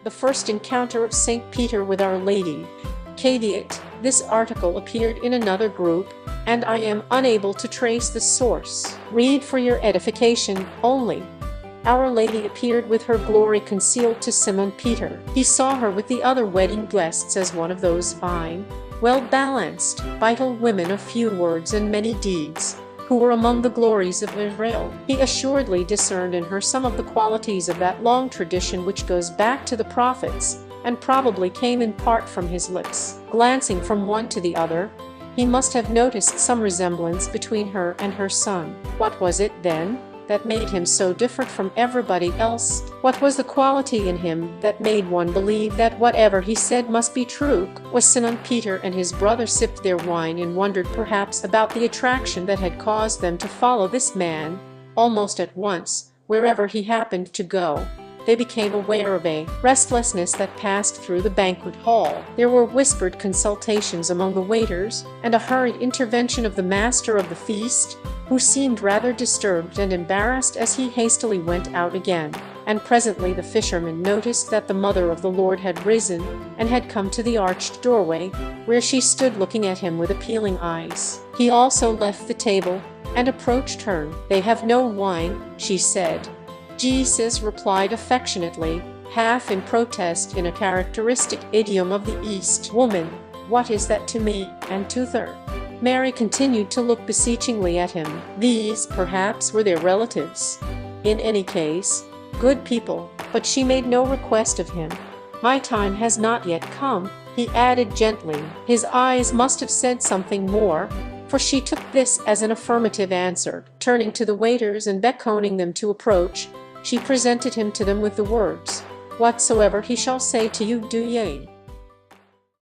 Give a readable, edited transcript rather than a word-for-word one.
The first encounter of St. Peter with Our Lady. Caveat: this article appeared in another group, and I am unable to trace the source. Read for your edification only. Our Lady appeared with her glory concealed to Simon Peter. He saw her with the other wedding guests as one of those fine, well-balanced, vital women of few words and many deeds, who were among the glories of Israel. He assuredly discerned in her some of the qualities of that long tradition which goes back to the prophets, and probably came in part from his lips. Glancing from one to the other, he must have noticed some resemblance between her and her son. What was it, then, that made him so different from everybody else? What was the quality in him that made one believe that whatever he said must be true? Was Simon Peter and his brother sipped their wine and wondered perhaps about the attraction that had caused them to follow this man, almost at once, wherever he happened to go. They became aware of a restlessness that passed through the banquet hall. There were whispered consultations among the waiters, and a hurried intervention of the master of the feast, who seemed rather disturbed and embarrassed as he hastily went out again. And presently the fisherman noticed that the mother of the Lord had risen, and had come to the arched doorway, where she stood looking at him with appealing eyes. He also left the table, and approached her. "They have no wine," she said. Jesus replied affectionately, half in protest in a characteristic idiom of the East, "Woman, what is that to me, and to her?" Mary continued to look beseechingly at him. These, perhaps, were their relatives. In any case, good people, but she made no request of him. "My time has not yet come," he added gently. His eyes must have said something more, for she took this as an affirmative answer. Turning to the waiters and beckoning them to approach, she presented him to them with the words, "Whatsoever he shall say to you, do ye."